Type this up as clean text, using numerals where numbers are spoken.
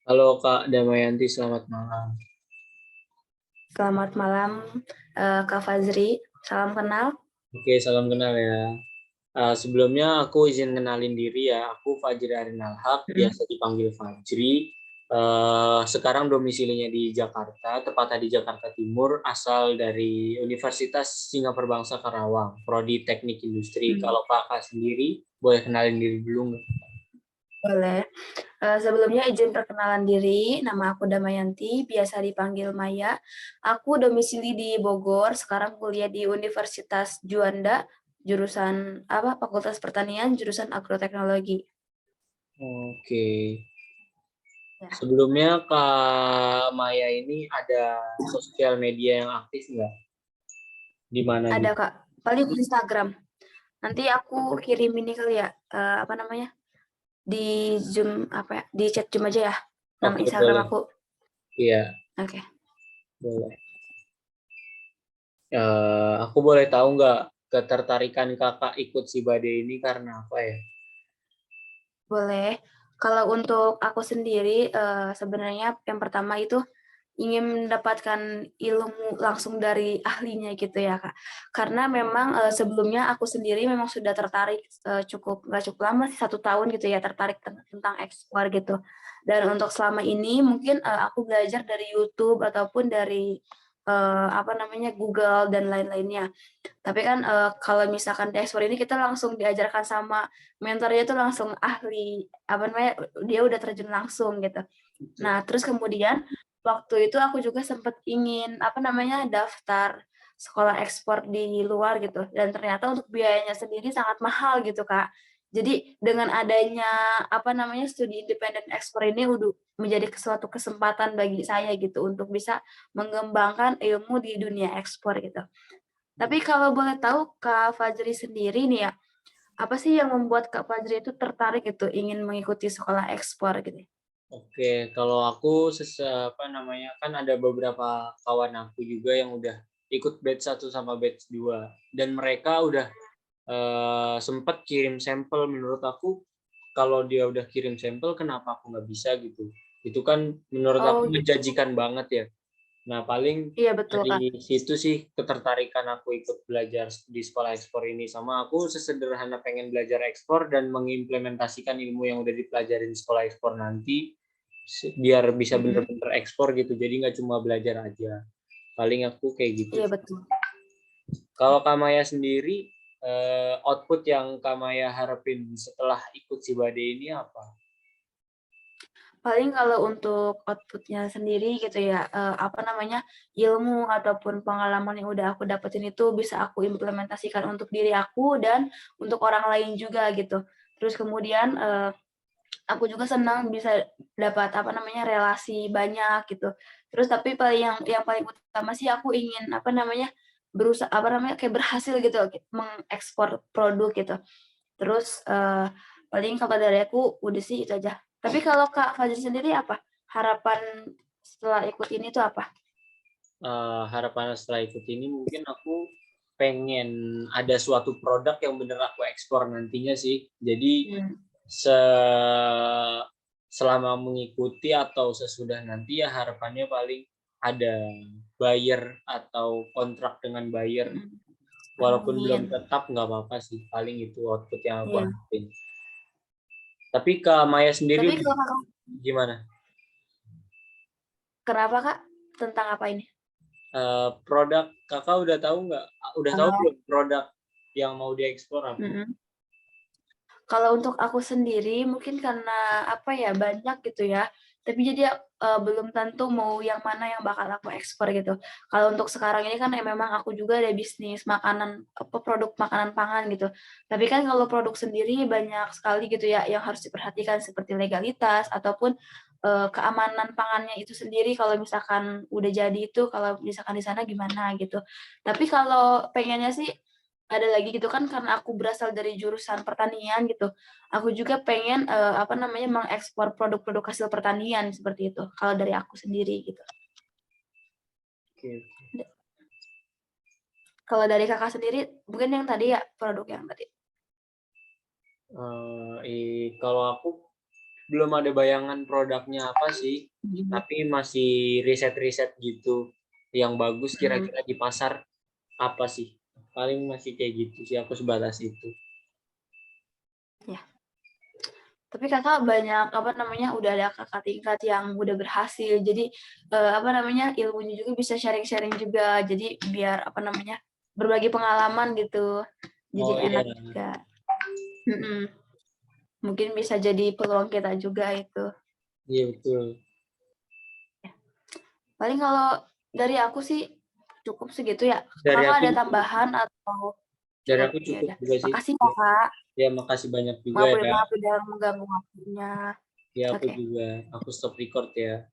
Halo Kak Damayanti, selamat malam. Selamat malam, Kak Fazri. Salam kenal. Oke, salam kenal ya. Sebelumnya aku izin kenalin diri ya. Aku Fajri Arinalhaq, Mhm. biasa dipanggil Fajri. Sekarang domisilinya di Jakarta, tepatnya di Jakarta Timur, asal dari Universitas Singapura Bangsa Karawang, Prodi Teknik Industri. Mmm, Kalau Kakak sendiri, boleh kenalin diri dulu nggak? boleh. Sebelumnya izin perkenalan diri, nama aku Damayanti, biasa dipanggil Maya. Aku domisili di Bogor, sekarang kuliah di Universitas Juanda, jurusan apa, Fakultas Pertanian, jurusan Agroteknologi. Oke. Ya. Sebelumnya Kak Maya ini ada sosial media yang aktif nggak? Di mana Ada, gitu? Kak, paling Instagram. Nanti aku kirim ini kali ya, apa namanya, di Zoom apa ya, di chat Zoom aja ya, nama Oke, Instagram boleh. aku. Iya, Oke. boleh. Aku boleh tahu nggak ketertarikan kakak ikut si Badai ini karena apa ya? Boleh. Kalau untuk aku sendiri, sebenarnya yang pertama itu ingin mendapatkan ilmu langsung dari ahlinya gitu ya, Kak. Karena memang, sebelumnya aku sendiri memang sudah tertarik, nggak cukup lama sih, 1 tahun gitu ya, tertarik tentang ekspor gitu. Dan untuk selama ini mungkin, aku belajar dari YouTube ataupun dari, apa namanya, Google dan lain-lainnya. Tapi kan, kalau misalkan di ekspor ini kita langsung diajarkan sama mentornya itu langsung ahli, apa namanya, dia udah terjun langsung gitu. Itu. Nah, terus kemudian waktu itu aku juga sempet ingin, apa namanya, daftar sekolah ekspor di luar gitu, dan ternyata untuk biayanya sendiri sangat mahal gitu, Kak. Jadi dengan adanya, apa namanya, studi independen ekspor ini menjadi suatu kesempatan bagi saya gitu untuk bisa mengembangkan ilmu di dunia ekspor gitu. Tapi kalau boleh tahu Kak Fajri sendiri nih ya, apa sih yang membuat Kak Fajri itu tertarik gitu ingin mengikuti sekolah ekspor gitu? Oke, kalau aku apa namanya kan ada beberapa kawan aku juga yang udah ikut batch 1 sama batch 2 dan mereka udah sempet kirim sampel. Menurut aku kalau dia udah kirim sampel kenapa aku nggak bisa gitu. Itu kan menurut aku Oh gitu. menjanjikan banget ya. Nah, paling Iya betul Kak. dari situ sih ketertarikan aku ikut belajar di sekolah ekspor ini. Sama aku sesederhana pengen belajar ekspor dan mengimplementasikan ilmu yang udah dipelajarin di sekolah ekspor nanti, biar bisa Mhm. bener-bener ekspor gitu. Jadi nggak cuma belajar aja. Paling aku kayak gitu. Iya betul. Kalau Kamaya sendiri, output yang Kamaya harapin setelah ikut si Badai ini apa? Paling kalau untuk output-nya sendiri gitu ya, apa namanya, ilmu ataupun pengalaman yang udah aku dapetin itu bisa aku implementasikan untuk diri aku dan untuk orang lain juga gitu. Terus kemudian, aku juga senang bisa dapat, apa namanya, relasi banyak gitu. Terus tapi yang paling utama sih aku ingin, apa namanya, apa namanya, kayak berhasil gitu mengekspor produk gitu. Terus, paling kalau dari aku udah sih itu aja. Tapi kalau Kak Fajri sendiri apa? Harapan setelah ikut ini tuh apa? Harapan setelah ikut ini mungkin aku pengen ada suatu produk yang bener aku ekspor nantinya sih. Jadi Mmm, se selama mengikuti atau sesudah nanti ya harapannya paling ada buyer atau kontrak dengan buyer, mhm. walaupun belum Amin. tetap nggak apa-apa sih, paling itu output yang aku Iya. harapin. Tapi Kak Maya sendiri Tapi kalau Kakak gimana? kenapa Kak? Tentang apa ini? Produk Kakak udah tahu nggak? Udah tahu Oh, belum produk yang mau diekspor apa? mhm. Kalau untuk aku sendiri mungkin karena, apa ya, banyak gitu ya, tapi jadi, belum tentu mau yang mana yang bakal aku ekspor gitu. Kalau untuk sekarang ini kan ya memang aku juga ada bisnis makanan, apa, produk makanan pangan gitu. Tapi kan kalau produk sendiri banyak sekali gitu ya yang harus diperhatikan seperti legalitas ataupun, keamanan pangannya itu sendiri kalau misalkan udah jadi itu, kalau misalkan di sana gimana gitu. Tapi kalau pengennya sih ada lagi gitu kan karena aku berasal dari jurusan pertanian gitu, aku juga pengen, apa namanya, mengekspor produk-produk hasil pertanian seperti itu, kalau dari aku sendiri gitu. Oke. Da Kalau dari Kakak sendiri mungkin yang tadi ya, produk yang tadi? Kalau aku belum ada bayangan produknya apa sih, Mhm, tapi masih riset-riset gitu, yang bagus mhm. kira-kira di pasar apa sih. Paling masih kayak gitu sih, aku sebatas itu. Ya. Tapi Kakak banyak, apa namanya, udah ada kakak tingkat yang udah berhasil. Jadi, apa namanya, ilmunya juga bisa sharing-sharing juga. Jadi biar, apa namanya, berbagi pengalaman gitu. Jadi Oh iya, enak juga. Mhm. Mungkin bisa jadi peluang kita juga itu. iya betul. Paling kalau dari aku sih cukup segitu ya. Dari Kakak aku ada tambahan atau dari cukup? aku Ya cukup udah. juga sih. Makasih ya, Kak. Ya makasih banyak juga Maaf ya. maaf udah mengganggu waktunya. Ya aku Oke. juga. Aku stop record ya.